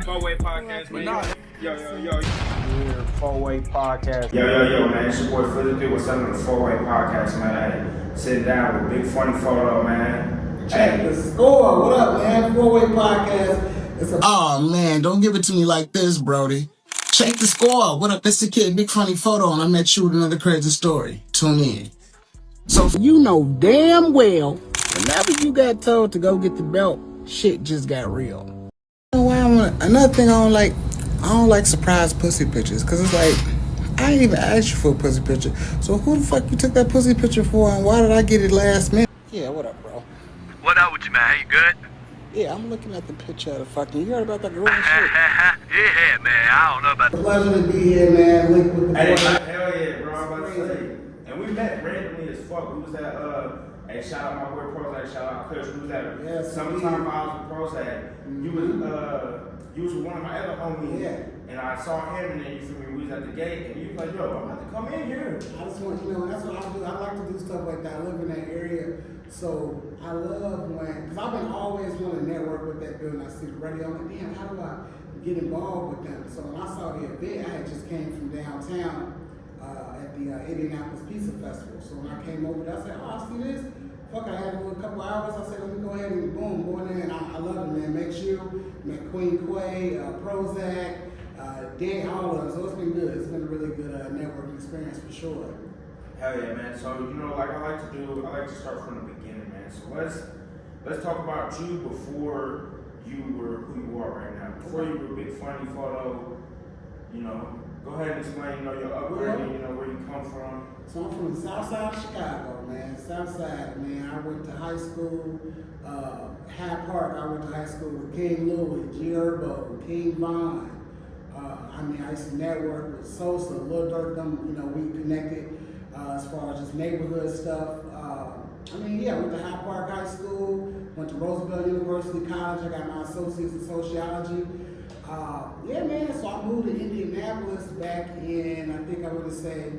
Four-way podcast, man. Yo. Yeah, four-way podcast. Yo, man. It's your boy Philip with something the four-way podcast, man. Hey, sitting down with BigFamousFoto, man. Check the score. What up, man? Four-way podcast. Oh man, don't give it to me like this, Brody. Check the score. What up? It's the kid, BigFamousFoto, and I met you with another crazy story. Tune in. So you know damn well, whenever you got told to go get the belt, shit just got real. You know why another thing I don't like surprise pussy pictures, cause it's like I didn't even ask you for a pussy picture. So who the fuck you took that pussy picture for, and why did I get it last minute? Yeah, what up, bro? What up with you, man? How you good? Yeah, I'm looking at the picture of the fucking. You heard about that girl and shit? Yeah, man. I don't know about that. Pleasure to be here, man. Link with the Hey, boy. hell yeah, bro. I'm about to say. And we met randomly as fuck. We was at, hey, shout out my boy Prozac, shout out Kush. We was at Summertime Vibes with Prozac. You was with one of my other homies. Yeah. And I saw him, and then you feel me, we was at the gate, and you was like, yo, I'm about to come in here. I just want that's what I do. I like to do stuff like that. I live in that area, so I love because I've been always wanting to network with that building. I see the radio. I'm like, damn, how do I get involved with them? So when I saw the event, I had just came from downtown at the Indianapolis Pizza Festival. So when I came over there, I said, oh, I see this. Fuck, I had a couple hours. I said, let me go ahead and boom, go in there. And I love it, man. Make sure, met Queen Quay, Prozac, Dan, all of them. So it's been good. It's been a really good networking experience for sure. Hell yeah, man. So, like I like to start from the beginning, man. So let's talk about you before you were who you are right now. Before you were BigFamousFoto, go ahead and explain, your upbringing, where you come from. So I'm from the south side of Chicago, man. South side, man. I went to high school, Hyde Park. I went to high school with King Louis, G. Herbo, King Von. I used to network with Sosa, Lil Durk, we connected as far as just neighborhood stuff. Went to Hyde Park High School, went to Roosevelt University College. I got my associates in sociology. So I moved to Indianapolis back in, I think I would say,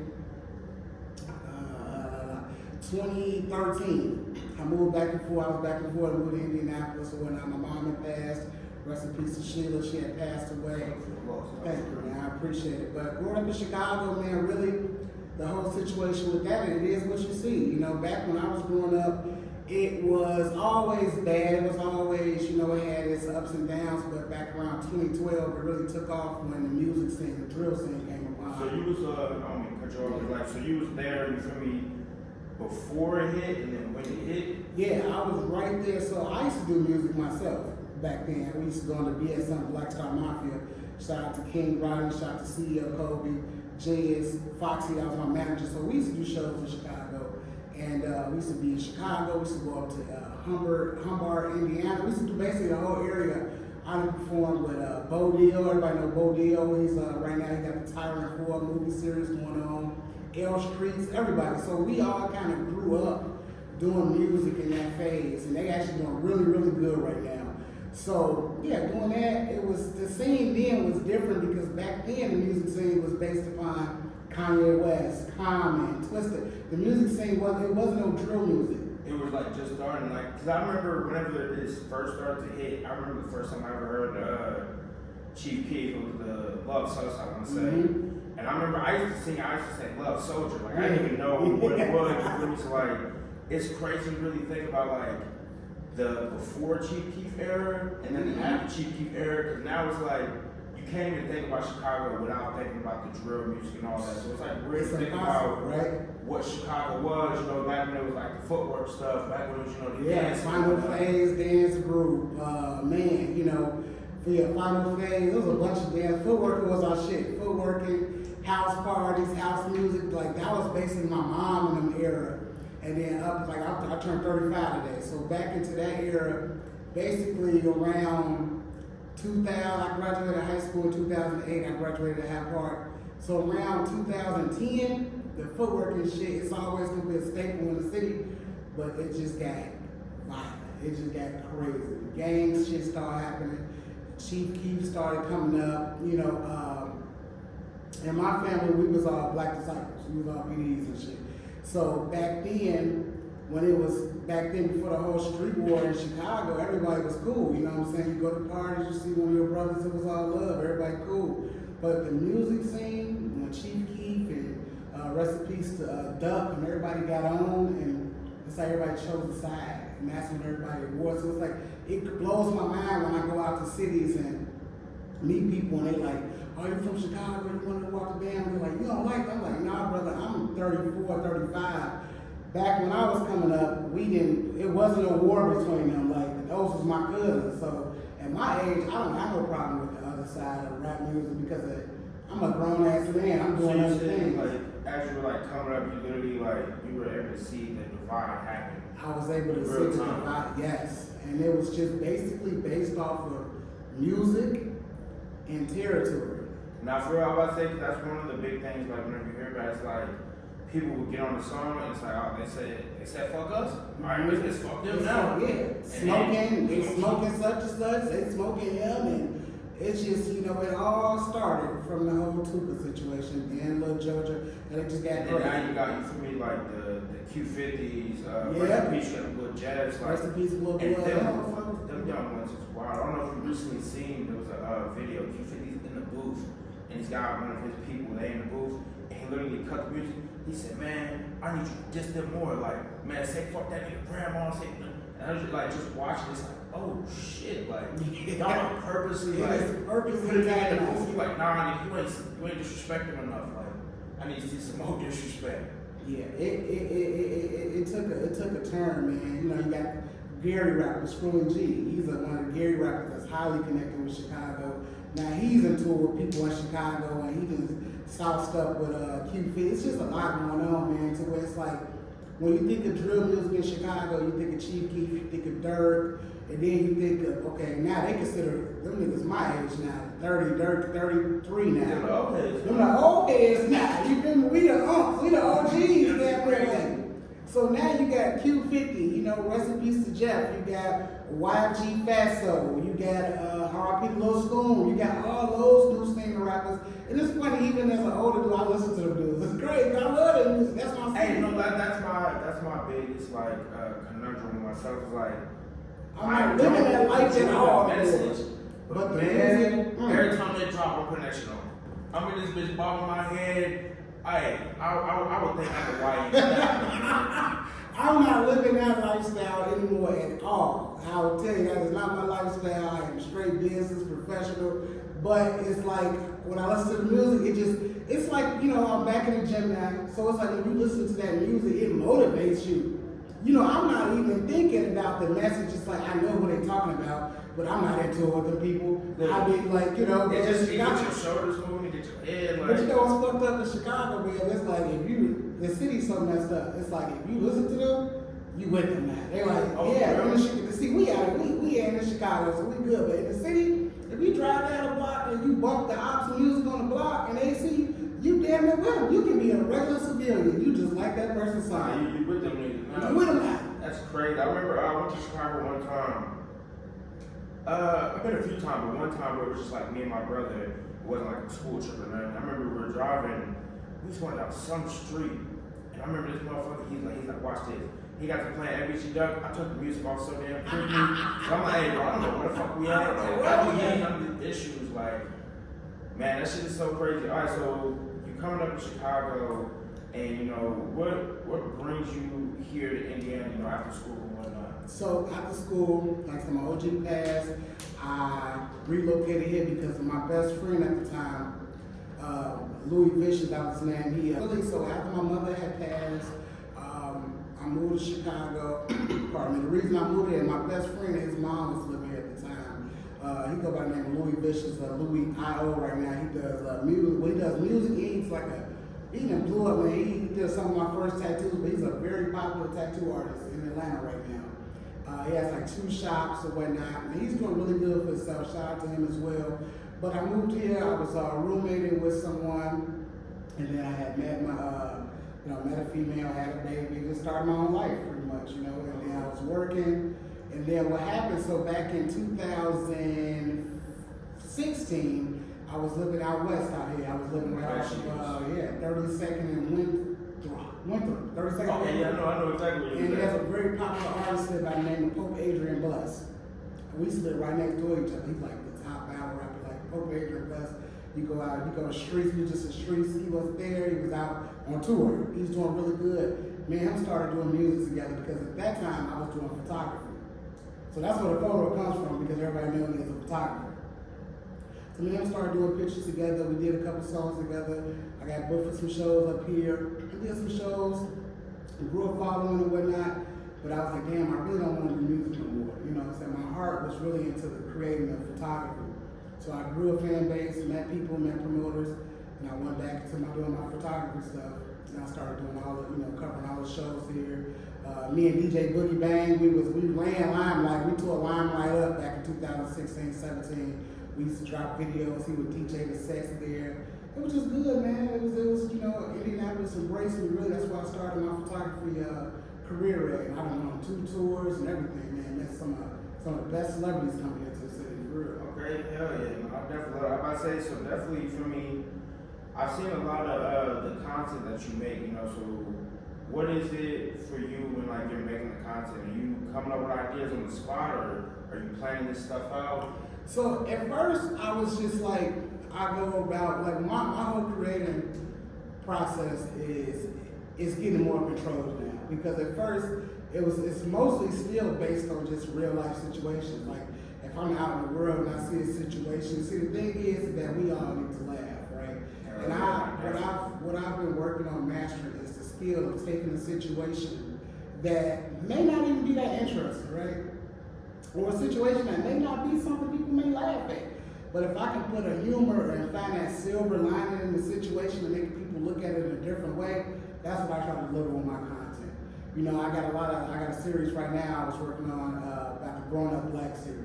2013. I moved back and forth. I was back and forth. I moved to Indianapolis. So when my mom had passed, rest in peace to Sheila, she had passed away. Thank you, man. I appreciate it. But growing up in Chicago, man, really, the whole situation with that, it is what you see. Back when I was growing up, it was always bad. It was always, it had its ups and downs. But back around 2012, it really took off when the music scene, the drill scene came upon. So you was, so you was there, you feel me, before it hit and then when it hit? Yeah, I was right there. So I used to do music myself back then. We used to go on the BSM Black Star Mafia. Shout out to King Rodney, shout out to CEO Kobe, Jez, Foxy, that was my manager. So we used to do shows in Chicago. And we used to be in Chicago, we used to go up to Humbart, Indiana. We used to do basically the whole area. I performed with Bo Deal. Everybody know Bo Deal. He's right now, he got the Tyrant 4 movie series going on. L Streets, everybody. So we all kind of grew up doing music in that phase. And they actually doing really, really good right now. So, doing that, it was, the scene then was different because back then the music scene was based upon Kanye West, Common, Twisted. The music scene wasn't no drill music. It was just starting, because I remember whenever this first started to hit, I remember the first time I ever heard Chief Keef, it was the Love Soldier, I want to say. Mm-hmm. And I remember I used to sing Love Soldier. I didn't even know what it was. So it's crazy to really think about the before Chief Keef era and then the after Chief Keef era, because now it's you can't even think about Chicago without thinking about the drill music and all that. So it's weird to think about what Chicago was, back when it was the footwork stuff, back when it was, the dance. Final Phase dance group, Final Phase, there was a bunch of dance. Footwork was our shit. Footworking, house parties, house music, that was basically my mom in them era. And then I turned 35 today. So back into that era, basically around 2000, I graduated high school in 2008. I graduated at Hyde Park. So around 2010, the footwork and shit, it's always gonna be a staple in the city, but it just got violent. It just got crazy. The gang shit started happening. Chief Keef started coming up, and my family, we was all black disciples. We was all BDs and shit. So back then, when it was back then before the whole street war in Chicago, everybody was cool. You know what I'm saying? You go to parties, you see one of your brothers, it was all love, everybody cool. But the music scene, when Chief Keef and rest in peace to Duck and everybody got on, and it's like everybody chose a side, and that's when everybody was. So it's like, it blows my mind when I go out to cities and meet people and they like, oh, you from Chicago, you want to walk the band? They're like, you don't like that? I'm like, nah, brother, I'm 34, 35. Back when I was coming up, it wasn't a war between them. Like, those was my cousins. So at my age, I don't have no problem with the other side of rap music because I'm a grown ass man. I'm doing other things. Like, as you were like coming up, you literally like, you were able to see the divide happen. I was able to see the divide, yes. And it was just basically based off of music and territory. Now, for real, I was about to say, 'cause that's one of the big things, like, whenever you hear about it, it's like, people would get on the song and it's like, oh, they said fuck us? Alright, let's fuck them now. Yeah, smoking such and such, they smoking him, and it's just, you know, it all started from the whole Tupac situation, then Lil Georgia, and it just got And now you got, you feel me, like the Q50s, Rest in Peace, Lil Jazz, like, Rest in Peace, Lil and Blood. them motherfuckers, them young ones is wild. I don't know if you recently seen, there was a video, Q50's in the booth, and he's got one of his people, they in the booth, and he literally cut the music. He said, man, I need you to diss them more. Like, man, say fuck that nigga grandma. Say, and I was just like, just watching this, like, oh shit, like, y'all purposely, like, purposely tagging the movie, like, nah, nigga, you ain't disrespect them enough. Like, I need to see some more disrespect. Yeah, it took a turn, man. You know, you got Gary rapper, Screwing G. He's one of the Gary rappers that's highly connected with Chicago. Now he's in tour with people in Chicago, and he just sauced up with Q50. It's just a lot going on, man. To where it's like, when you think of drill music in Chicago, you think of Chief Keef, you think of Durk, and then you think of, okay, now they consider them niggas my age now, 30, Durk 33 now. Them the old heads. Them the old heads now. You feel me? We the unks, we the OGs, that So now you got Q50, you know, rest in peace to Jeff. You got YG Fatso, you got R.I.P. Lil Spoon, you got all those new singer rappers. And it's funny, even as an older dude, I listen to them dudes. It's great, I love their music. That's my Hey, no, that's my biggest like conundrum with myself. Is like, I'm not living that life at all. Message, But the man, music, every time they drop, I'm putting that shit on. I'm in this bitch bobbing my head. I would think I'm a white. I'm not living that lifestyle anymore at all. I will tell you that is not my lifestyle. I am straight business professional. But it's like, when I listen to the music, it's like, you know, I'm back in the gym now. So it's like, when you listen to that music, it motivates you. You know, I'm not even thinking about the message. It's like, I know what they're talking about, but I'm not into it with the people. I mean, like, you know, it just get your shoulders moving, get your head like. But you know what's fucked up in Chicago, man? It's like, the city's so messed up. It's like, if you listen to them, you with them now. They're like, we ain't in Chicago, so we good. But in the city, if you drive down the block and you bump the ops music on the block and they see you damn near with them, you can be a regular civilian. You just like that person's side. You with them niggas. You with them now. That's crazy. I remember I went to Chicago one time. I've been a few times, but one time it was just like me and my brother. It wasn't like a school trip or nothing. I remember we were driving. We just went down some street, and I remember this motherfucker. He's like, watch this. He got to play ABC Duck. I took the music off so damn quickly. So I'm like, hey, bro, I don't know where the fuck we at. I be getting under the issues. Like, man, that shit is so crazy. All right, so you coming up to Chicago, and you know what brings you here to Indiana? You know, after school and whatnot. So after school, like I said, my OG passed. I relocated here because of my best friend at the time, Louis Vicious, that was his name. So after my mother had passed, I moved to Chicago. Pardon me. The reason I moved here, my best friend, his mom was living here at the time. He go by the name of Louis Vicious, Louis I.O. right now. He does music. When he does music, he's like he done blew up, man. He does some of my first tattoos, but he's a very popular tattoo artist in Atlanta right now. He has like 2 shops or whatnot, and he's doing really good for himself. Shout out to him as well. But I moved here. I was roommating with someone, and then I had met met a female, had a baby, just started my own life pretty much, you know. And then I was working, and then what happened? So back in 2016, I was living out west out here. I was living right off of 32nd and Winthrop, 32nd. Okay, yeah, I know exactly what And you're there's a saying. very popular artist there by the name of Pope Adrian Bless. We used to live right next door to each other. He's like the top battle rapper, like Pope Adrian Bless. You go out, you go to streets, we just in streets. He was there, he was out on tour. He was doing really good. Me and him started doing music together because at that time I was doing photography. So that's where the photo comes from, because everybody knew me as a photographer. So me and him started doing pictures together. We did a couple songs together. I got booked for some shows up here. I did some shows, grew a following and whatnot. But I was like, damn, I really don't want to do music no more. You know what I'm saying? My heart was really into the creating of photography. So I grew a fan base, met people, met promoters, and I went back to doing my photography stuff. And I started doing all the, covering all the shows here. Me and DJ Boogie Bang, we ran Limelight. We tore Limelight up back in 2016, 17. We used to drop videos. He would DJ the sets there. It was just good, man. It was Indianapolis embraced me, really. That's why I started my photography career at. I don't know, 2 tours and everything, man. Met some of the best celebrities coming into the city, for real. Okay, hell yeah. I definitely, I'm about to say, so definitely for me, I've seen a lot of the content that you make, so what is it for you when like you're making the content? Are you coming up with ideas on the spot, or are you planning this stuff out? So at first I was just like, I go about, like my whole creating process is getting more controlled now. Because at first it's mostly still based on just real life situations. Like if I'm out in the world and I see a situation, see the thing is that we all need to laugh, right? And what I've been working on mastering is the skill of taking a situation that may not even be that interesting, right? Or a situation that may not be something people may laugh at. But if I can put a humor and find that silver lining in the situation and make people look at it in a different way, that's what I try to deliver on my content. I got a series right now I was working on about the Growing Up Black series.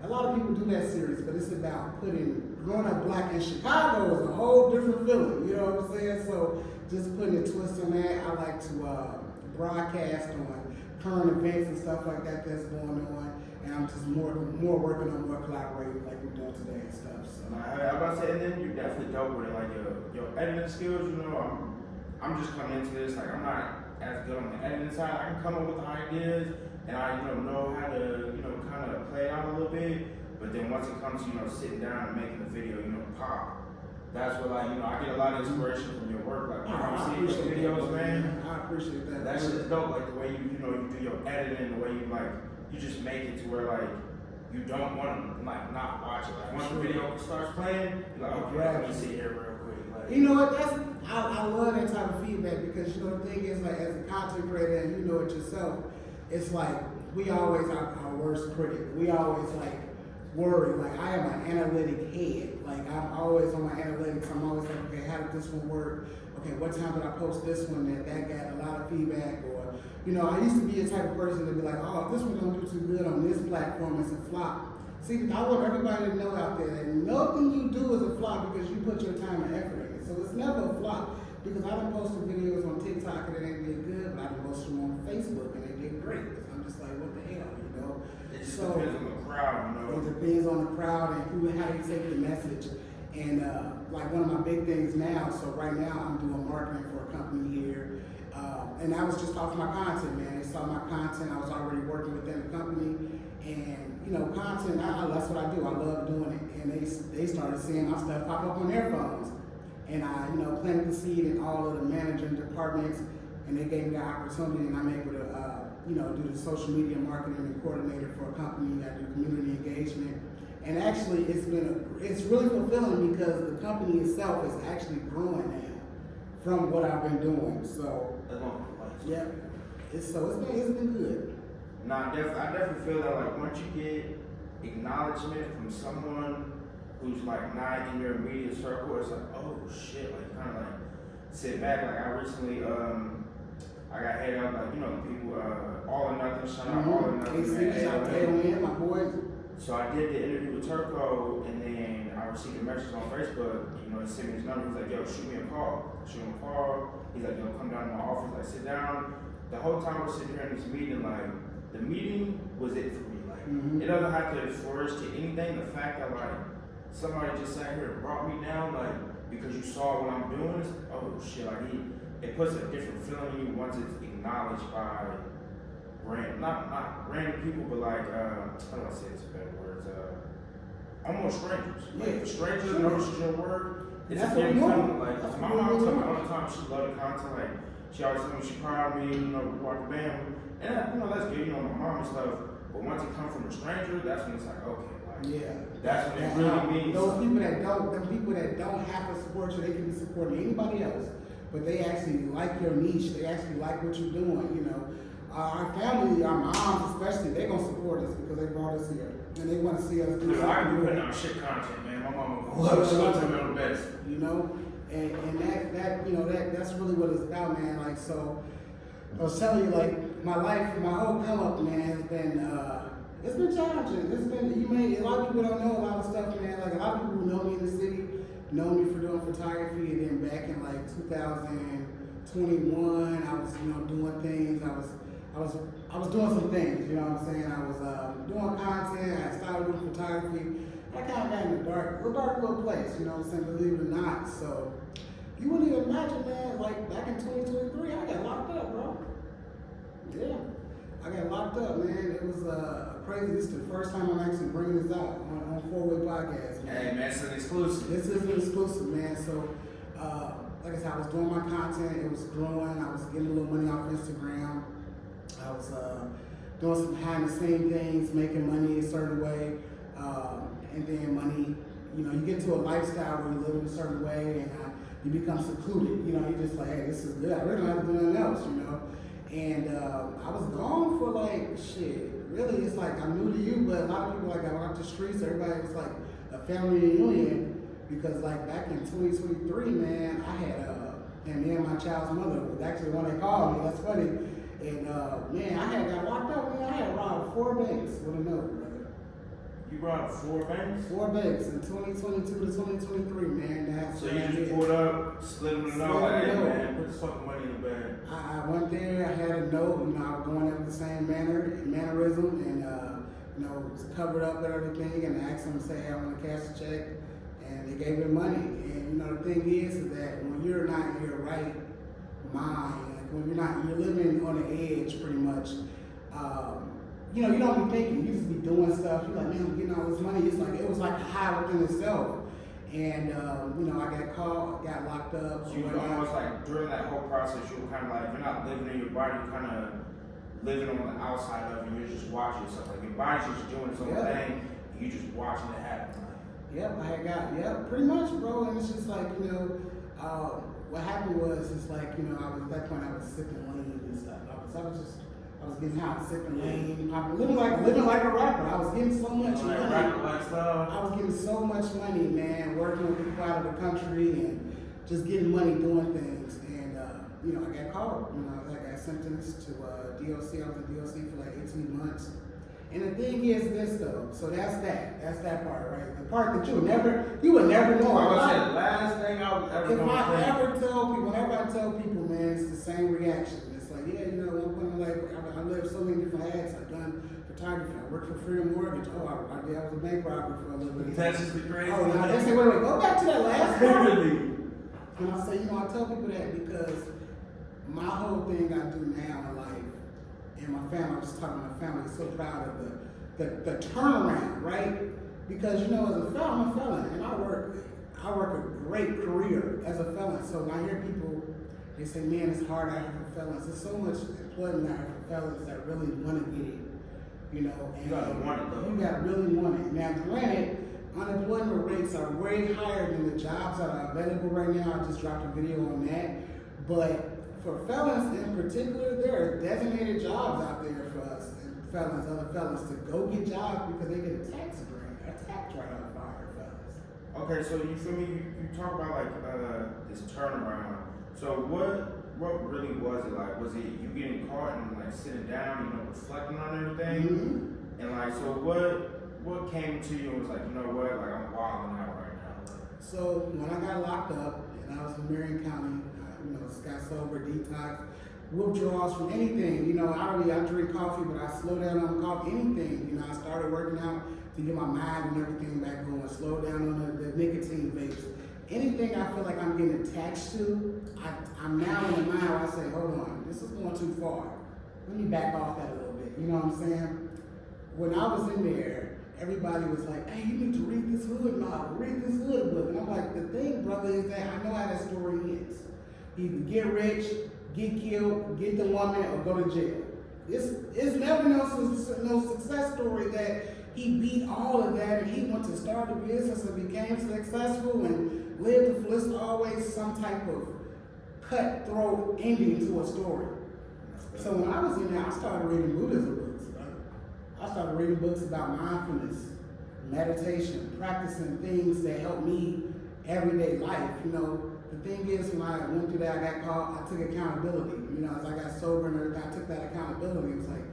A lot of people do that series, but it's about putting Growing Up Black in Chicago is a whole different feeling. You know what I'm saying? So just putting a twist on that. I like to broadcast on current events and stuff like that that's going on. And I'm just more working on more collaborating like we're doing today and stuff. So I about to say, and then you're definitely dope with it, like your editing skills. I'm just coming into this like I'm not as good on the editing side. I can come up with the ideas, and I know how to kind of play it out a little bit. But then once it comes to sitting down and making the video pop, that's where I get a lot of inspiration from your work. Like when you see your videos, man, I appreciate that. That shit is dope. Like the way you do your editing, the way you just make it to where you don't want to not watch it. Like once the video starts playing, you're like, okay, let me sit here real quick. You know what? I love that type of feedback, because the thing is, like, as a content creator, and you know it yourself, it's like we always are our worst critic. We always worry. Like I am an analytic head. Like I'm always on my analytics. I'm always like, okay, how did this one work? Okay, what time did I post this one that got a lot of feedback? Or I used to be a type of person to be like, oh, if this one don't do too good on this platform, it's a flop. See, I want everybody to know out there that nothing you do is a flop because you put your time and effort in it. So it's never a flop, because I done posted videos on TikTok and they did good, but I done posted them on Facebook and they did great. I'm just like, what the hell, It just depends on the crowd, It depends on the crowd and how you take the message. And like one of my big things now, so right now I'm doing marketing for a company here. And I was just off my content, man. They saw my content. I was already working within the company. And, content, that's what I do. I love doing it. And they started seeing my stuff pop up on their phones. And I, planted the seed in all of the managing departments. And they gave me the opportunity, and I'm able to, do the social media marketing and coordinator for a company that do community engagement. And actually, it's really fulfilling because the company itself is actually growing now from what I've been doing. So, yeah, it's been good. Nah, I definitely feel that once you get acknowledgement from someone who's not in your immediate circle, it's like, oh shit, kind of sit back. I recently I got hit up the people All or Nothing, shout out All or Nothing. My boys. So I did the interview with Turco, and then I received a message on Facebook. He sent me his number. He's like, yo, shoot me a call. He's like, yo, come down to my office. Sit down. The whole time we're sitting here in this meeting, the meeting was it for me. It doesn't have to flourish to anything. The fact that somebody just sat here and brought me down, because you saw what I'm doing, oh shit, it puts a different feeling in you once it's acknowledged by not random people, but like how do I say this in better words? Almost strangers. Like if strangers notice your work, it's a different feeling. Like my mom told me all the time she loved the content. Like she always told me she proud of me, you know, we walk the band. And that's good, you know, my mom and stuff. But once it comes from a stranger, that's when it's like, okay, like that's when it really means. Those people that don't have to support you, they can be supporting anybody else, but they actually like your niche. They actually like what you're doing. You know, our family, our moms especially, they're gonna support us because they brought us here and they want to see us do something. I can be putting out shit content, man. My mama loves the best. You know, and that's really what it's about, man. Like so. I was telling you, like, my life, my whole come up, man, has been, it's been challenging. It's been, a lot of people don't know a lot of stuff, man. Like, a lot of people who know me in the city know me for doing photography, and then back in, like, 2021, I was, doing things. I was doing some things, you know what I'm saying? I was doing content, I started doing photography. I kind of got in the dark little place, you know what I'm saying, believe it or not. So, you wouldn't even imagine, man, like back in 2023, I got locked up, bro. Yeah, I got locked up, man. It was crazy. This is the first time I'm actually bringing this out on 4-Way Podcast, man. Hey, man, it's an exclusive. This is an exclusive, man. So, like I said, I was doing my content. It was growing. I was getting a little money off Instagram. I was doing some behind-the-scenes things, making money a certain way, and then money. You know, you get into a lifestyle where you live in a certain way, and you become secluded. You know, you're just like, hey, this is good. I really don't have to do nothing else, you know. And I was gone for like, shit, really, it's like, I'm new to you, but a lot of people, like, I went out the streets, everybody was like a family reunion, because like back in 2023, man, I had, and me and my child's mother was actually the one that called me, that's funny. And man, I had got locked up, man, I had robbed 4 banks with a note, brother. You robbed 4 banks? 4 banks in 2022 to 2023, man. That's so you just pulled up, slid them a note, like, hey man, put this fucking money in the bag. I went there, I had a note, you know, I was going in the same mannerism, and you know, it was covered up and everything, and I asked them to say, hey, I want to cash a check, and they gave me the money. And you know, the thing is that when you're not in your right mind, like when you're living on the edge pretty much, you know, you don't be thinking, you just be doing stuff. You're like, man, I'm getting all this money. It's like, it was like a high within itself. And, you know, I got caught, got locked up. So you were almost like, during that whole process, you were kind of like, you're not living in your body, you're kind of living on the outside of it, you're just watching yourself. Like, your body's just doing its own thing, and you're just watching it happen. Pretty much, bro. And it's just like, you know, what happened was, it's like, you know, at that point, I was sipping lean and stuff. I was getting hot, sipping lean, living like a rapper. I was getting so much money. I was getting so much money, man, working with people out of the country and just getting money doing things. And, you know, I got caught. You know, I got sentenced to DOC. I was in DOC for like 18 months. And the thing is this, though. So that's that part, right? The part that you would never know. I would say the last thing I was ever going to say. Whenever I tell people, man, it's the same reaction. It's like, yeah, you know, at one point in life, I lived so many different hats. I've done photography. I worked for Freedom Mortgage. Oh, I was a bank robber for a little bit. That's just the crazy. Oh, now they say, wait, go back to that last part. And I say, you know, I tell people that because my whole thing I do now in life, and my family, I'm just talking to my family, is so proud of the turnaround, right? Because, you know, as a felon, I'm a felon, and I work a great career as a felon. So when I hear people, they say, man, it's hard out here for felons. There's so much employment out here for felons that really want to get it, you know. And you gotta want it, though. You gotta really want it. Now, granted, unemployment rates are way higher than the jobs that are available right now. I just dropped a video on that. But for felons in particular, there are designated jobs out there for us, and other felons, to go get jobs because they get a tax write-off for our felons. Okay, so you feel me? You talk about like this turnaround. So what really was it like? Was it you getting caught and like sitting down, you know, reflecting on everything? Mm-hmm. And like, so what came to you and was like, you know what, like I'm wilding out right now? So when I got locked up and I was in Marion County, you know, got sober, detox, withdrawals from anything. You know, I drink coffee, but I slow down on coffee, anything. You know, I started working out to get my mind and everything back going, slow down on the nicotine vapes. anything I feel like I'm getting attached to, I'm now in the mind where I say, hold on, this is going too far. Let me back off that a little bit. You know what I'm saying? When I was in there, everybody was like, hey, you need to read this hood novel, read this hood book. And I'm like, the thing, brother, is that I know how that story ends. Either get rich, get killed, get the woman, or go to jail. It's never no success story that he beat all of that and he went to start a business and became successful and lived the fullest, always some type of cutthroat ending to a story. So when I was in there, I started reading Buddhism books. Right? I started reading books about mindfulness, meditation, practicing things that help me everyday life. You know, the thing is, when I went through that, I took accountability. You know, as I got sober and everything, I took that accountability. It was like,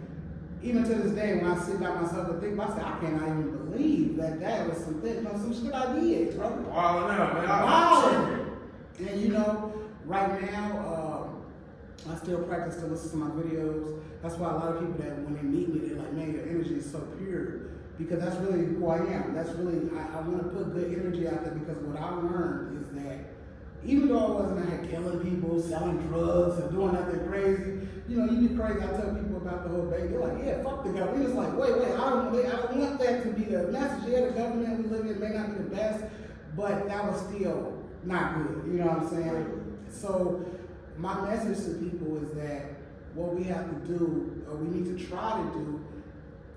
even to this day, when I sit by myself and think about it, I cannot even believe that was some shit I did, bro. Wow, man. Wow. And you know, right now, I still practice to listen to my videos. That's why a lot of people that when they meet me, they're like, man, your energy is so pure. Because that's really who I am. That's really, I want to put good energy out there because what I learned is that even though I wasn't out here killing people, selling drugs, and doing nothing crazy, you know, you be crazy. I tell people about the whole baby. They're like, yeah, fuck the government. It's like, wait, I don't want that to be the message. Yeah, the government we live in may not be the best, but that was still not good. You know what I'm saying? So my message to people is that what we have to do, or we need to try to do,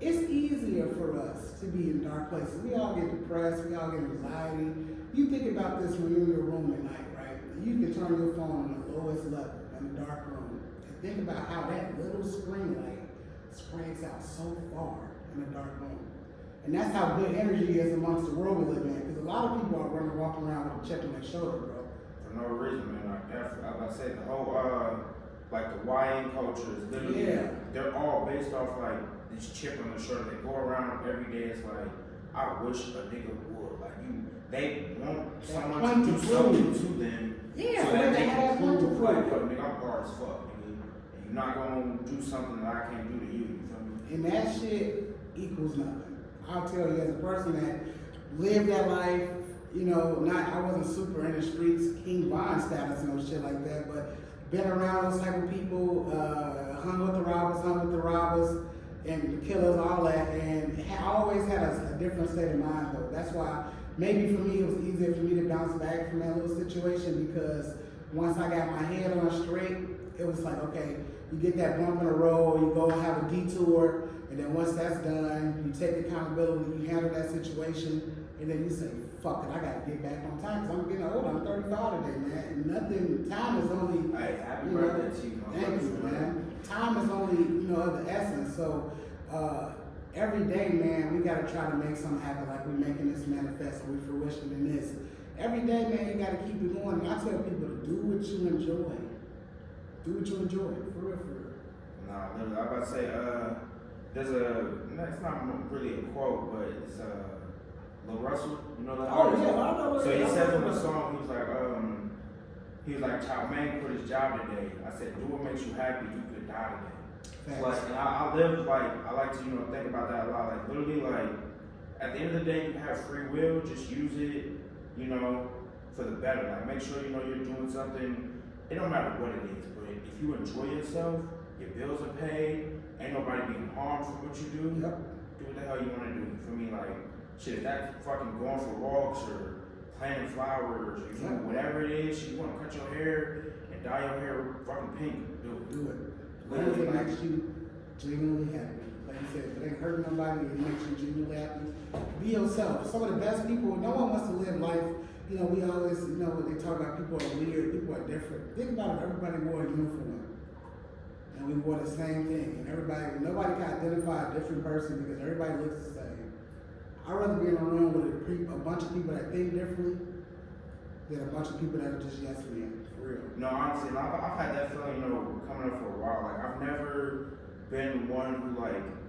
it's easier for us to be in dark places. We all get depressed. We all get anxiety. You think about this when you're in your room at night, right? You can turn your phone on the lowest level in the dark room. And think about how that little screen light spreads out so far in the dark room. And that's how good energy is amongst the world we live in. Because a lot of people are walking around with a chip on their shoulder, bro. For no reason, man. Like I said, the whole, like the YN culture is literally, they're all based off like this chip on their shoulder. They go around every day. It's like, I wish a nigga would. Like they want someone to do something to them. Yeah, so that they can prove to like, yo, nigga, I'm hard as fuck, nigga. And you're not gonna do something that I can't do to you. You feel me? And that shit equals nothing. I'll tell you, as a person that lived that life, you know, I wasn't super in the streets, King Von status and no shit like that, but been around those type of people, hung with the robbers, and the killers, all that, and I always had a different state of mind though. That's why maybe for me it was easier for me to bounce back from that little situation because once I got my head on straight, it was like, okay, you get that bump in the road, you go have a detour, and then once that's done, you take accountability, you handle that situation, and then you say, fuck it, I gotta get back on time because I'm getting old. I'm 35 today, man. Time is only. Hey, happy birthday to you, thank you, man. Time is only, of the essence. So every day, man, we gotta try to make something happen. Like we're making this manifest, and we fruition in this. Every day, man, you gotta keep it going. And I tell people to do what you enjoy. Do what you enjoy, for real. Nah, literally, I was about to say, it's not really a quote, but it's Lil Russell, you know that? Oh yeah, I know. So he says in the song, he was like, child man quit his job today. I said, do what makes you happy, you could die today. Like, and I live like, I like to, think about that a lot. Like, literally, like, at the end of the day, you have free will, just use it, for the better. Like, make sure, you're doing something, it don't matter what it is, but if you enjoy yourself, your bills are paid, ain't nobody being harmed for what you do, do what the hell you want to do. For me, like, shit, if that's fucking going for walks or planting flowers or whatever it is, you want to cut your hair and dye your hair fucking pink, do it. Whatever makes you genuinely happy. Like you said, if it ain't hurting nobody, it makes you genuinely happy. Be yourself. Some of the best people, no one wants to live life. We always, they talk about people are weird, people are different. Think about it, everybody wore a uniform. And we wore the same thing. And nobody can identify a different person because everybody looks the same. I'd rather be in a room with a bunch of people that think differently than a bunch of people that are just yes men, for real. No, honestly, I've had that feeling, coming up for a while. Like, I've never been one who,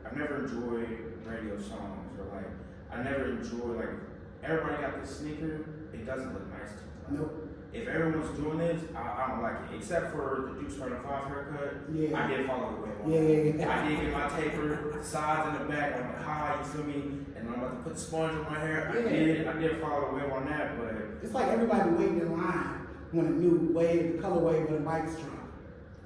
I've never enjoyed radio songs or, I never enjoyed, everybody got this sneaker, it doesn't look nice to me. Nope. If everyone's doing this, I don't like it. Except for the Dukes 35 haircut. Yeah. I did follow the way. Yeah. I did get my taper, sides in the back on the high, you feel me? And I'm about to put the sponge on my hair. Yeah. I did follow the wave on that, but It's like everybody waiting in line when a new wave, the color wave of the bikes drop.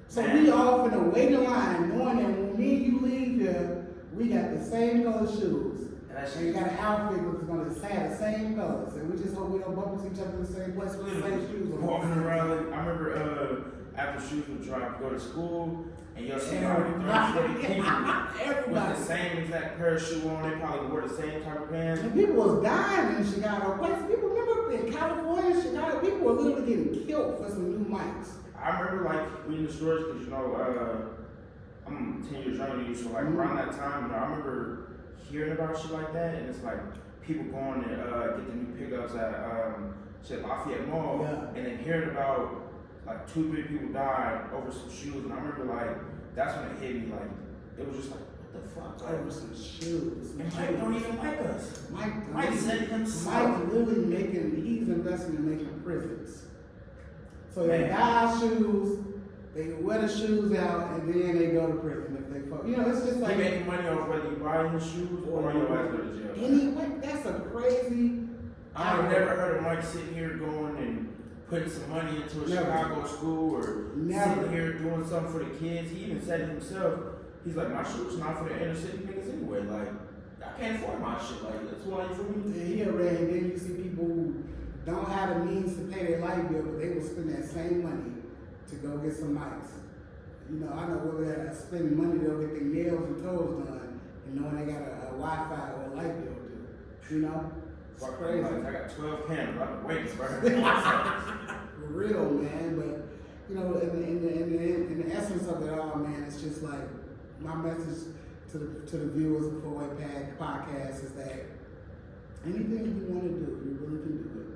So we all finna wait in line knowing that when me and you leave here, we got the same color shoes. And you got an outfit that's gonna have the same colors. And we just hope we don't bump into each other in the same place with the same shoes on. walking around. I remember after shoes would drop, go to school, and you'll see all the 30, 40 people with the same exact pair of shoes on. They probably wore the same type of pants. And people was dying in Chicago. People remember in California, Chicago, people were literally getting killed for some new mics. I remember like reading the stories because I'm 10 years younger than you, so like around that time, I remember hearing about shit like that, and it's like people going to get the new pickups at Lafayette Mall, and then hearing about like 2-3 people died over some shoes, and I remember like that's when it hit me, like it was just like what the fuck, Over some shoes. and Mike don't even like us. Mike said it himself. Mike literally he's investing in making prisons. So they Man. buy shoes, they wear the shoes out, and then they go to prison if they fuck. You know, it's just like He making money off whether you buy his shoes or your ass go to jail. anyway. That's a crazy. I've never heard of Mike sitting here going and putting some money into a Chicago school or sitting here doing something for the kids. He even said it himself. He's like, my shoes not for the inner city niggas anyway. Like, I can't afford my shit. Like, that's why you for me. Yeah, he already. And then you see people who don't have the means to pay their light bill, but they will spend that same money to go get some mics. You know, I know where they had to spend money to go get their nails and toes done, and knowing they got a Wi-Fi or a light bill due. You know, it's crazy. Like, I got 12 cameras. I've been waiting for For real, man. But you know, in the essence of it all, man, it's just like my message to the viewers of 4-Way Podcast is that anything you want to do, you really can do it.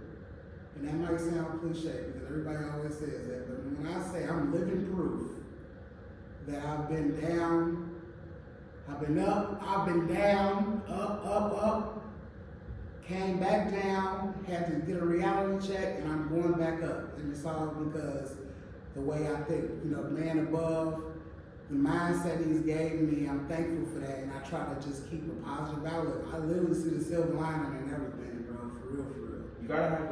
And that might sound cliche because everybody always says that, but when I say I'm living proof that I've been down, I've been up, I've been down, up, came back down, had to get a reality check, and I'm going back up. And it's all because the way I think, you know, man above, the mindset he's gave me, I'm thankful for that, and I try to just keep a positive outlook. I literally see the silver lining in everything, bro, for real. You gotta have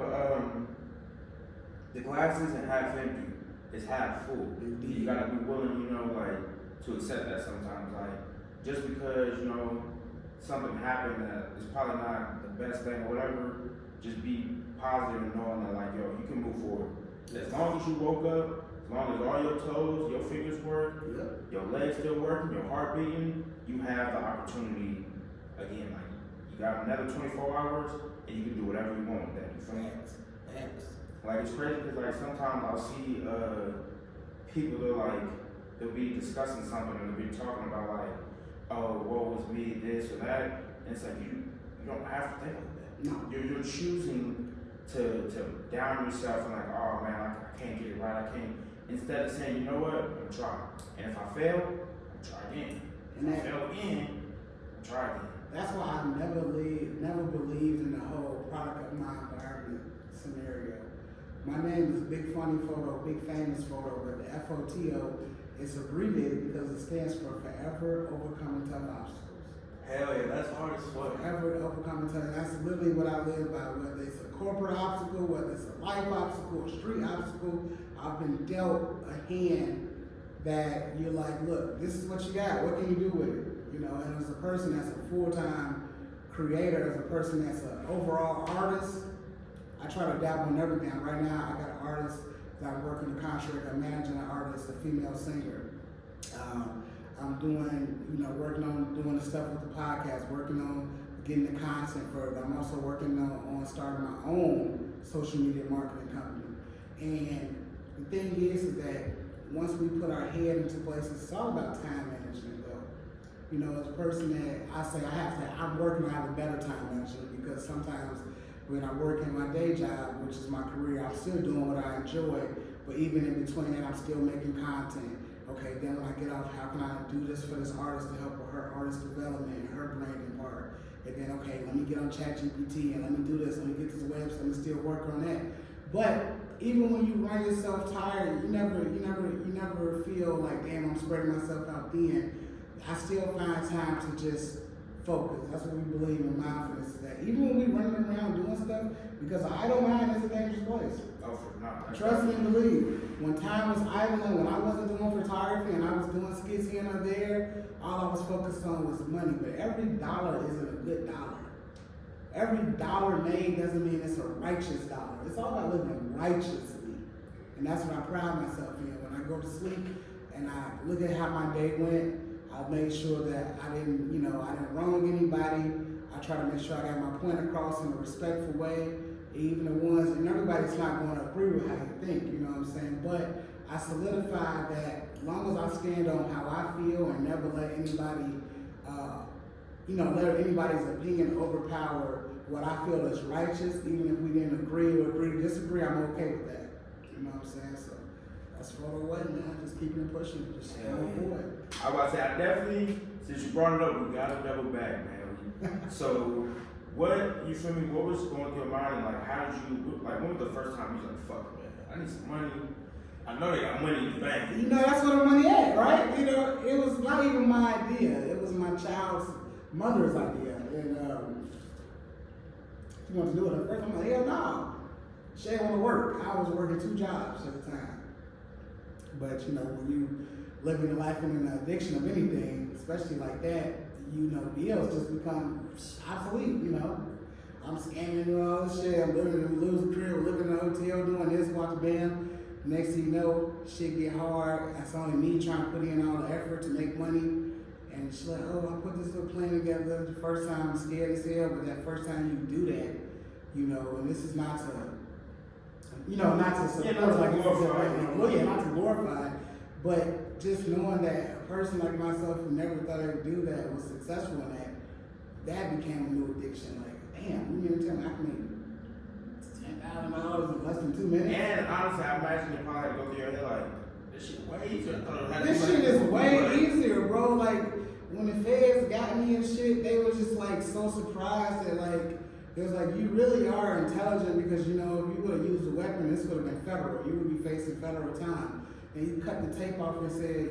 the glass isn't half empty, it's half full. You gotta be willing, you know, like, to accept that sometimes. Like, just because, you know, something happened that is probably not the best thing or whatever, just be positive and knowing that, like, yo, you can move forward. As long as you woke up, as long as all your toes, your fingers work, your legs still working, your heart beating, you have the opportunity again. Like, you got another 24 hours, and you can do whatever you want with that. You feel me? Like, it's crazy because, like, sometimes I'll see people that, like, they'll be discussing something and they'll be talking about, like, oh, woe was me, this or that. And it's like, you don't have to think like that. No. You're choosing to down yourself and, like, oh, man, I can't get it right, I can't. Instead of saying, you know what, I'm going to try. And if I fail, I'm going to try again. And if I fail again, I'm try again. That's why I never believed in the whole product of my environment scenario. My name is BigFamousFoto, but the FOTO is abbreviated because it stands for Forever Overcoming Tough Obstacles. Hell yeah, that's hard as fuck. Forever Overcoming Tough. That's literally what I live by. Whether it's a corporate obstacle, whether it's a life obstacle, a street obstacle, I've been dealt a hand that you're like, look, this is what you got. What can you do with it? You know, and as a person that's a full-time creator, as a person that's an overall artist, I try to dabble in everything. Right now, I got an artist that I'm working the contract. I'm managing an artist, a female singer. I'm doing, you know, working on doing the stuff with the podcast, working on getting the content for it. I'm also working on starting my own social media marketing company. And the thing is that once we put our head into places, it's all about time management, though. You know, as a person that I'm working to have a better time management because sometimes when I work in my day job, which is my career, I'm still doing what I enjoy, but even in between that, I'm still making content. Okay, then when I get off, how can I do this for this artist to help with her artist development and her branding part? And then, okay, let me get on ChatGPT and let me do this, let me get this website, let me still work on that. But even when you run yourself tired, you never feel like, damn, I'm spreading myself out thin. I still find time to just focus. That's what we believe in mindfulness. Is that even when we running around doing stuff, because I don't mind is a dangerous place. Oh, for not. Trust me and believe. When time was idling, when I wasn't doing photography and I was doing skits here and there, all I was focused on was money. But every dollar isn't a good dollar. Every dollar made doesn't mean it's a righteous dollar. It's all about living righteously. And that's what I pride myself in. When I go to sleep and I look at how my day went, I made sure that I didn't wrong anybody. I try to make sure I got my point across in a respectful way. Even the ones, and everybody's not going to agree with how you think, you know what I'm saying? But I solidify that as long as I stand on how I feel and never let anybody, let anybody's opinion overpower what I feel is righteous, even if we didn't agree or agree to disagree, I'm okay with that. You know what I'm saying? So that's photo away, man. Just keeping it pushing, just going forward. I was about to say, I definitely, since you brought it up, we got to double back, man. So, what was going through your mind, and like, how did you, like, when was the first time you was like, fuck, man, I need some money. I know they got money in the bank. You know, that's where the money at, right? You know, it was not even my idea. It was my child's mother's idea. And she wanted to do it at first. I'm like, hell no. She didn't want to work. I was working 2 jobs at the time. But, you know, when you living a life in an addiction of anything, especially like that, you know, bills just become obsolete, you know. I'm scamming and all this shit. I'm living in a loser crib, living in a hotel, doing this, watching band. Next thing you know, shit get hard. That's only me trying to put in all the effort to make money. And she's like, oh, I put this little plan together. The first time I'm scared as hell, but that first time you do that, you know, and this is not to, you know, not to not to glorify, but just knowing that a person like myself who never thought I would do that was successful in that, that became a new addiction. Like, damn, you mean to tell me I can make $10,000 in less than 2 minutes? And honestly, I imagine it probably go through your head like, this shit way easier. This shit is way easier, bro. Like, when the feds got me and shit, they was just like so surprised that like, it was like, you really are intelligent because, you know, if you would have used a weapon, this would have been federal. You would be facing federal time. And you cut the tape off and said,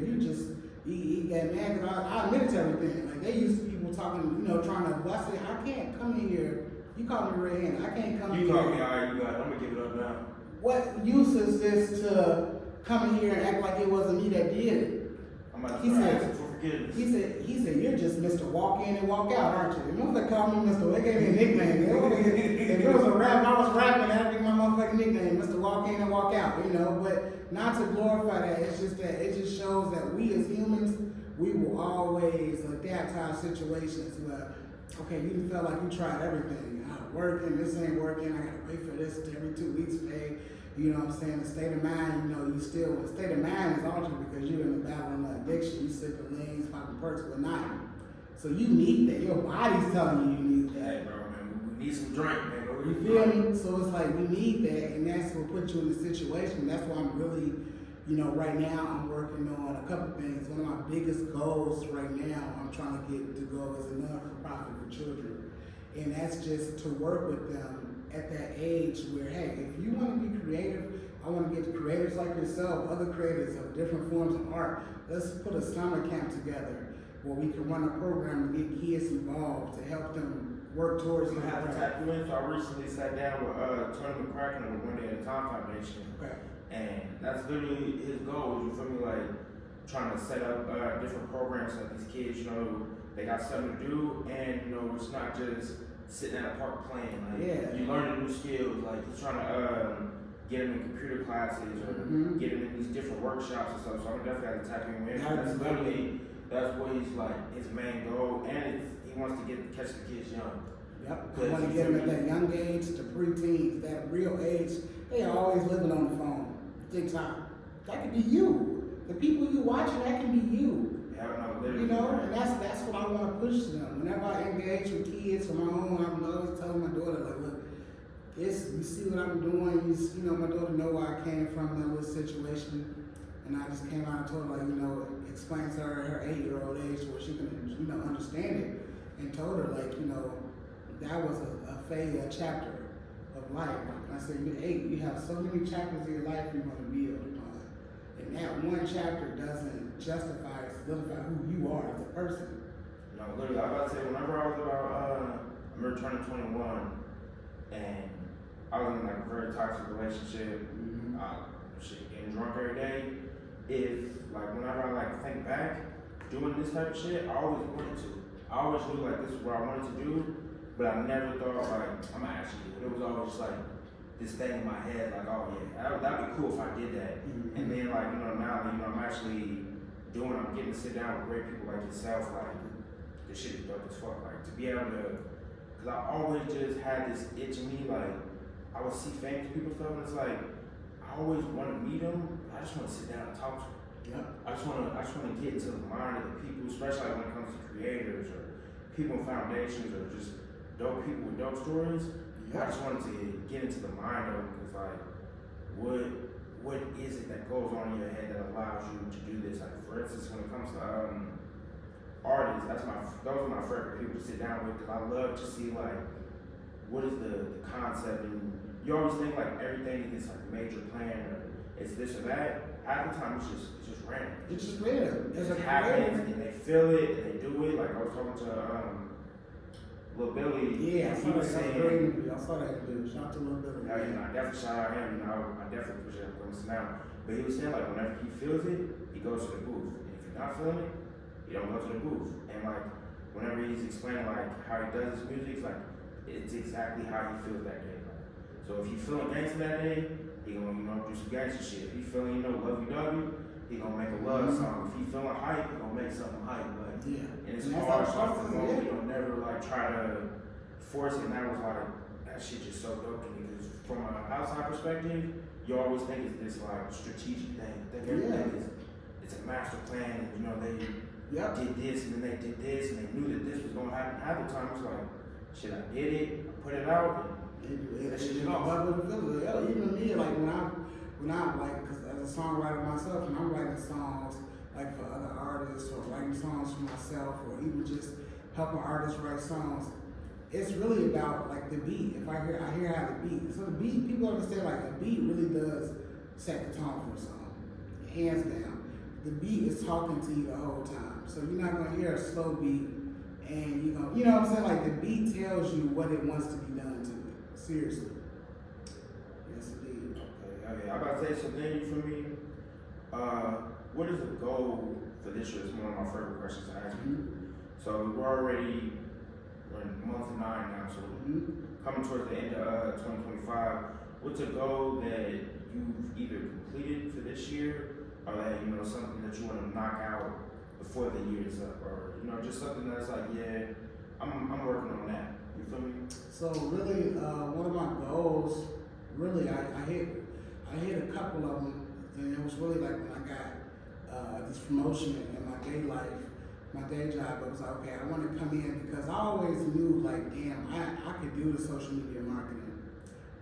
he got mad because I admitted to everything. Like, they used to people talking, you know, trying to, I said, I can't come in here. You call me red handed. I can't come in here. You call me, all right, you got it. I'm going to give it up now. What use is this to come in here and act like it wasn't me that did it? I'm about to start asking for forgiveness. He said, you're just Mr. Walk In and Walk Out, aren't you? You know they call me Mr. They gave me a nickname. If it was a rap, I was rapping, that'd be my motherfucking nickname, Mr. Walk In and Walk Out, you know. But not to glorify that, it's just that it just shows that we as humans, we will always adapt to our situations where, okay, you felt like you tried everything. I'm working, this ain't working, I gotta wait for this every 2 weeks pay. You know what I'm saying? The state of mind, you know, the state of mind is altered because you're in the battle of addiction. You sipping leans, popping perks, but not. So you need that. Your body's telling you need that. Hey, bro, man, we need some drink, man. You feel me? So it's like we need that, and that's what put you in the situation. That's why I'm really, you know, right now I'm working on a couple things. One of my biggest goals right now I'm trying to get to go is a non-for-profit for children. And that's just to work with them at that age where, hey, if you want to be creative, I want to get creators like yourself, other creators of different forms of art. Let's put a summer camp together where we can run a program to get kids involved to help them work towards You have to tap you in. So I recently sat down with Tony McCracken of the One Day at a Time Foundation. Okay. And that's literally his goal. You feel me? Like trying to set up different programs so that these kids, you know, they got something to do, and you know, it's not just sitting at a park playing. Like, you learning new skills. Like he's trying to get them in computer classes or get them in these different workshops and stuff. So I'm definitely have to tap him in. That's what he's like his main goal, and he wants to catch the kids young. Yep. I want to get them at that young age to preteens, that real age. They are always living on the phone. TikTok. That could be you. The people you watching, that can be you. You know, and that's what I want to push to them. Whenever I engage with kids from my own, I'm always telling my daughter, like, look, this, you see what I'm doing. You know, my daughter know where I came from in that little situation, and I just came out and told her, like, you know, explain to her 8-year-old age where she can, you know, understand it, and told her, like, you know, that was a phase, a chapter of life. And I said, you're 8, you have so many chapters in your life you want to build upon, and that one chapter doesn't justify or solidify who you are as a person. No, literally, I was about to say, whenever I was about, I remember turning 21, and I was in like a very toxic relationship, shit, getting drunk every day. Whenever I like think back, doing this type of shit, I always wanted to. I always knew like this is what I wanted to do, but I never thought like I'm gonna actually do it. It was always just like this thing in my head, like, oh yeah, that'd be cool if I did that. And then like, now I'm actually I'm getting to sit down with great people like yourself, like this shit is dope as fuck. Like to be able to, cause I always just had this itch in me, like I would see famous people stuff and it's like, I always want to meet them, I just want to sit down and talk to them. Yeah. I just want to get into the mind of the people, especially like when it comes to creators or people in foundations or just dope people with dope stories. I just wanted to get into the mind of them because like, what is it that goes on in your head that allows you to do this? Like for instance, when it comes to artists, those are my favorite people to sit down with because I love to see like, what is the concept, and you always think like everything is this like major plan or it's this or that. Half the time it's just random. It's just random. It just happens and they feel it and they do it. Like I was talking to Lil Billy. Yeah, he was saying. I saw that video. Shout out to Lil Billy. I definitely shout out him. I definitely push it up now. But he was saying like whenever he feels it, he goes to the booth. And if you're not feeling it, you don't go to the booth. And like whenever he's explaining like how he does his music, it's like it's exactly how he feels that day. So if he's feeling gangster that day, he gonna do some gangster shit. If he's feeling lovey-dovey, he gonna make a love song. If he's feeling hype, he gonna make something hype. But and it's hard to never like try to force it. And that was like that shit just so dope to me because from an outside perspective, you always think it's this like strategic thing. Think everything is it's a master plan. And they did this and then they did this and they knew that this was gonna happen. Half the time it's like, shit, I did it, I put it out. Even me, like when I like, cause as a songwriter myself, and I'm writing songs like for other artists or writing songs for myself or even just helping artists write songs, it's really about like the beat. If I hear how the beat. So the beat, people understand like the beat really does set the tone for a song, hands down. The beat is talking to you the whole time, so you're not gonna hear a slow beat, and you know what I'm saying. Like the beat tells you what it wants to be done to it. Seriously. Yes, indeed. Okay, I'm about to say something for me. What is the goal for this year? It's one of my favorite questions to ask you. So we're in month 9 now, so coming towards the end of 2025. What's a goal that you've either completed for this year, or that something that you want to knock out before the year is up, or just something that's like, yeah, I'm working on that. You feel me? So really, one of my goals, really, I hit a couple of them, and it was really like when I got this promotion in my day life, my day job. It was like, okay, I want to come in because I always knew, like, damn, I could do the social media marketing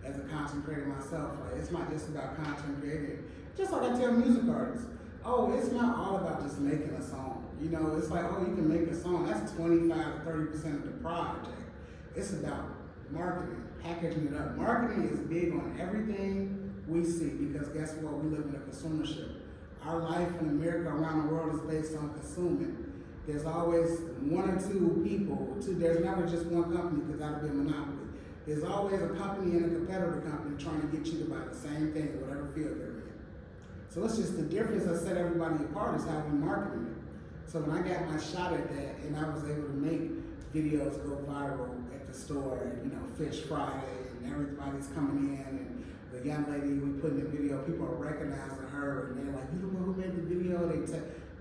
as a content creator myself. Like, it's not just about content creating. Just like I tell music artists, oh, it's not all about just making a song. It's like, oh, you can make a song. That's 25 to 30% of the project. It's about marketing, packaging it up. Marketing is big on everything we see because guess what? We live in a consumership. Our life in America, around the world, is based on consuming. There's always one or two people. There's never just one company because that would be a monopoly. There's always a company and a competitor company trying to get you to buy the same thing in whatever field they're in. So it's just the difference that set everybody apart is how we marketing it. So when I got my shot at that and I was able to make videos go viral at the store and Fish Friday and everybody's coming in and the young lady we put in the video, people are recognizing her and they're like, you the one who made the video?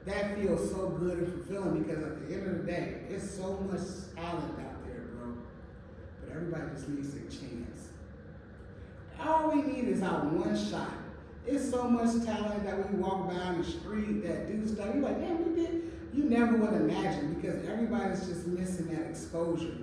That feels so good and fulfilling because at the end of the day, it's so much talent out there, bro. But everybody just needs a chance. All we need is our one shot. It's so much talent that we walk down the street that do stuff. You're like, damn, we did. You never would imagine because everybody's just missing that exposure.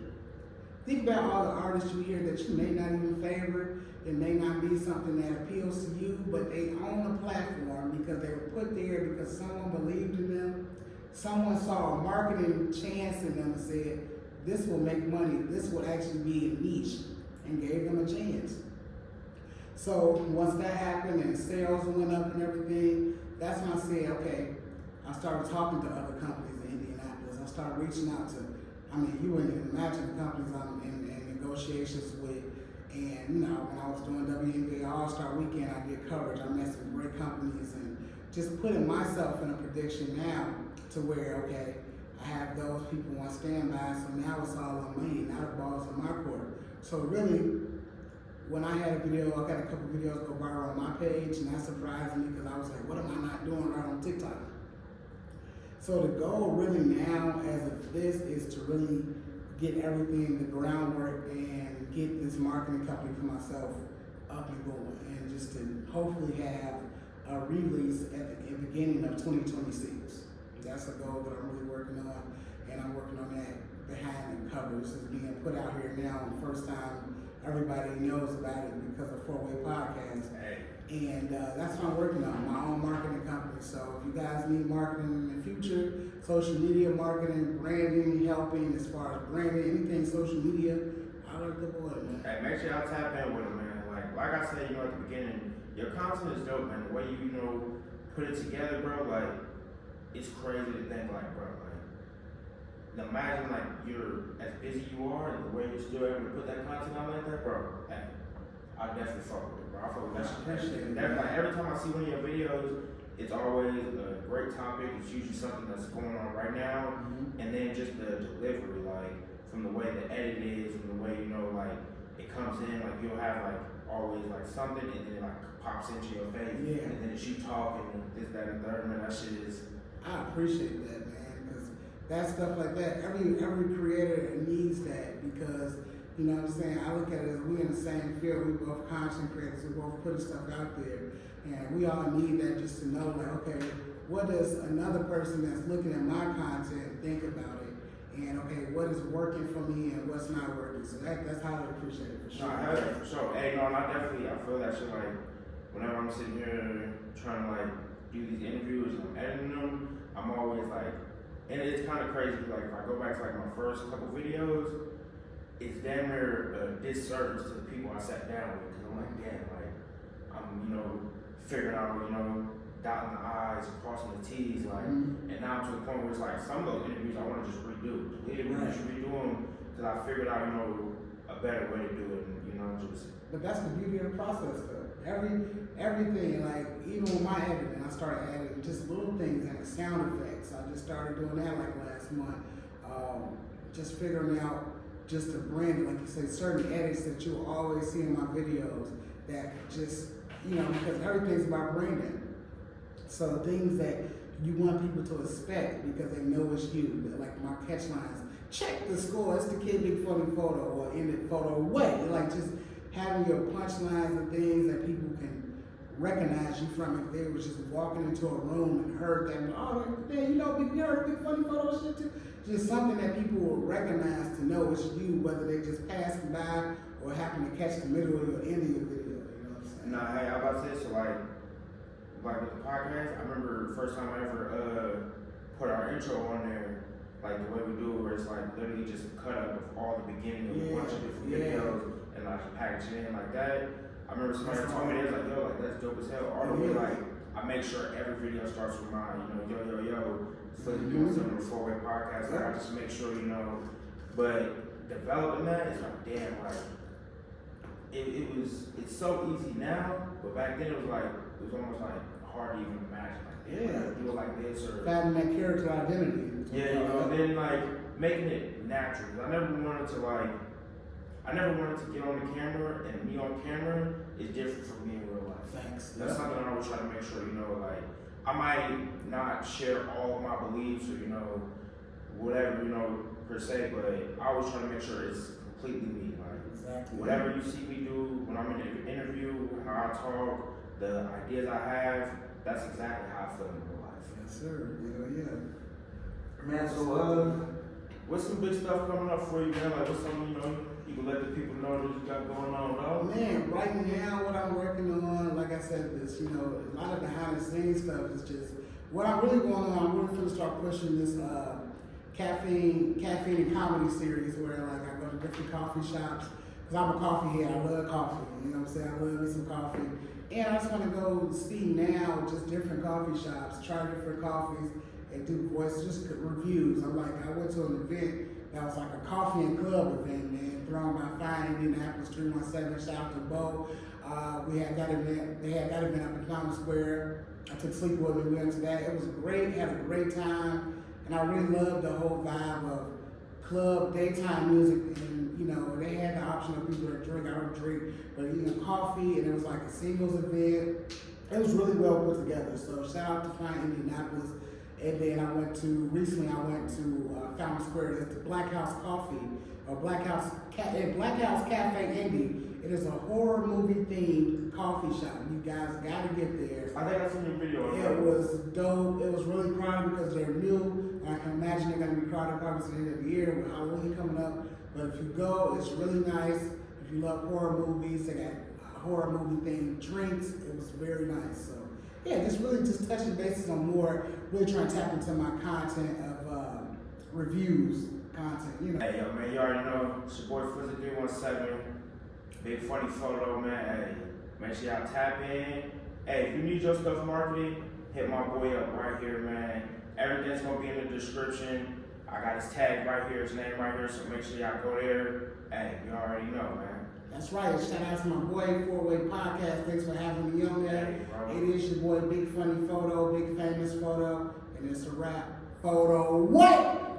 Think about all the artists you hear that you may not even favor. It may not be something that appeals to you, but they own a platform because they were put there because someone believed in them. Someone saw a marketing chance in them and said, this will make money. This will actually be a niche, and gave them a chance. So once that happened and sales went up and everything, that's when I said, okay, I started talking to other companies in Indianapolis. I start reaching out to, I mean, you wouldn't even imagine the companies I'm in negotiations with. And, you know, when I was doing WNBA All-Star Weekend, I did coverage. I met some great companies and just putting myself in a prediction now to where, okay, I have those people on standby, so now it's all on me, now the ball's on my court. So really, when I had a video, I got a couple videos go viral on my page, and that surprised me because I was like, what am I not doing right on TikTok? So the goal really now, as of this, is to really get everything, the groundwork, and get this marketing company for myself up and going, and just to hopefully have a release at the beginning of 2026. That's a goal that I'm really working on, and I'm working on that behind the covers. It's being put out here now, the first time everybody knows about it because of 4-Way Podcast. And that's what I'm working on, my own marketing company. So if you guys need marketing in the future, social media marketing, branding, helping as far as branding, anything social media, I like the boy, man. Hey, make sure y'all tap in with him, man. Like I said, you know, at the beginning, your content is dope, man. The way you know, put it together, bro, like, it's crazy to think, like, bro, like, imagine, like, you're as busy you are, and the way you're still able to put that content out like that, bro, hey, I definitely fuck with it, bro. I fuck with that shit. Like, every time I see one of your videos, it's always a great topic. It's usually something that's going on right now, and then just the delivery, like, from the way the edit is, from the way, you know, like, it comes in, like, you'll have, like, always, like, something, and then it, like, pops into your face, and then it's you talking, and this, that, and the third, man, that shit is... I appreciate that, man, because that stuff like that, every creator needs that, because, you know what I'm saying, I look at it as we in the same field, we both content creators, we both putting stuff out there, and we all need that just to know, like, okay, what does another person that's looking at my content think about it? And okay, what is working for me and what's not working? So that's how I appreciate it, for sure. No, for sure. Hey, no, I feel that shit, like, whenever I'm sitting here trying to, like, do these interviews and I'm editing them, I'm always like, and it's kind of crazy, like, if I go back to, like, my first couple videos, it's damn near a disservice to the people I sat down with, because I'm like, damn, like, I'm, you know, figuring out, you know, dotting the I's, crossing the T's, like, and now I'm to the point where it's like, some of those interviews I want to just redo, just redo them, because I figured out, you know, a better way to do it, and, you know, just. But that's the beauty of the process, though. Everything, like, even with my editing, I started adding just little things and sound effects. I just started doing that, like, last month. Just figuring out just the brand, like you say, certain edits that you'll always see in my videos that just, you know, because everything's about branding. So things that you want people to expect because they know it's you. Like my catch lines, check the score, it's the kid BigFamousFoto, or in the photo way. Like just having your punchlines and things that people can recognize you from if they were just walking into a room and heard them. Oh, man, you know, you heard BigFamousFoto shit too? Just something that people will recognize to know it's you, whether they just passing by or happen to catch the middle or end of your video. You know what I'm saying? Nah, hey, I about to say, so like with the podcast, I remember the first time I ever put our intro on there, like the way we do it, where it's like literally just a cut up of all the beginning of a bunch of different videos and like package it in like that. I remember somebody told me, they was like, yo, like that's dope as hell. All the way, like, I make sure every video starts with my, you know, yo, so you doing something with 4-Way Podcast, like I just make sure, you know, but developing that, it's like, damn, like, it's so easy now, but back then it was almost like hard to even imagine, like, do it like this, or finding that character identity. Yeah, you know, and then like making it natural. I never wanted to get on the camera, and me on camera is different from me in real life. Thanks. That's something I always try to make sure, you know, like I might not share all of my beliefs or, you know, whatever, you know, per se, but I always try to make sure it's completely me. Like whatever you see me do when I'm in an interview, how I talk, the ideas I have, that's exactly how I feel in real life. Yes, sir. Yeah. Man, so what's some big stuff coming up for you, man? Like what's something, you know, you can let the people know that you got going on, dog? Man, right now what I'm working on, like I said, is, you know, a lot of behind the scenes stuff is just what I'm really going on. I'm really gonna start pushing this caffeine and comedy series where like I go to different coffee shops. Cause I'm a coffee head, I love coffee, you know what I'm saying? I love me some coffee. And I just wanna go see now just different coffee shops, try different coffees, and do voice just reviews. I'm like, I went to an event that was like a coffee and club event, man, thrown by Fine Indianapolis 317. Shout out to Bo. We had that event. They had that event up in Clown Square. I took sleepover and we went to that. It was great. Had a great time, and I really loved the whole vibe of club daytime music. And you know, they had the option of people that drink. I don't drink, but you know, coffee, and it was like a singles event. It was really well put together. So shout out to Fine Indianapolis. And then recently I went to Fountain Square. It's the Black House Coffee, or Black House Cafe Indie. It is a horror movie themed coffee shop. You guys gotta get there. I think I seen your video. It was dope. It was really crowded because they're new. I can imagine they're gonna be crowded probably to the end of the year with Halloween coming up. But if you go, it's really nice. If you love horror movies, they got horror movie themed drinks. It was very nice. So yeah, just touching bases on more, really trying to tap into my content of reviews content, you know. Hey, yo, man, you already know, it's your boy Frizzy 317, BigFamousFoto, man. Hey, make sure y'all tap in. Hey, if you need your stuff marketed, hit my boy up right here, man. Everything's gonna be in the description. I got his tag right here, his name right here, so make sure y'all go there. Hey, you already know, man. That's right. Shout out to my boy, 4-Way Podcast. Thanks for having me on there. Hey, it is your boy, BigFamousFoto, BigFamousFoto, and it's a rap. Photo what?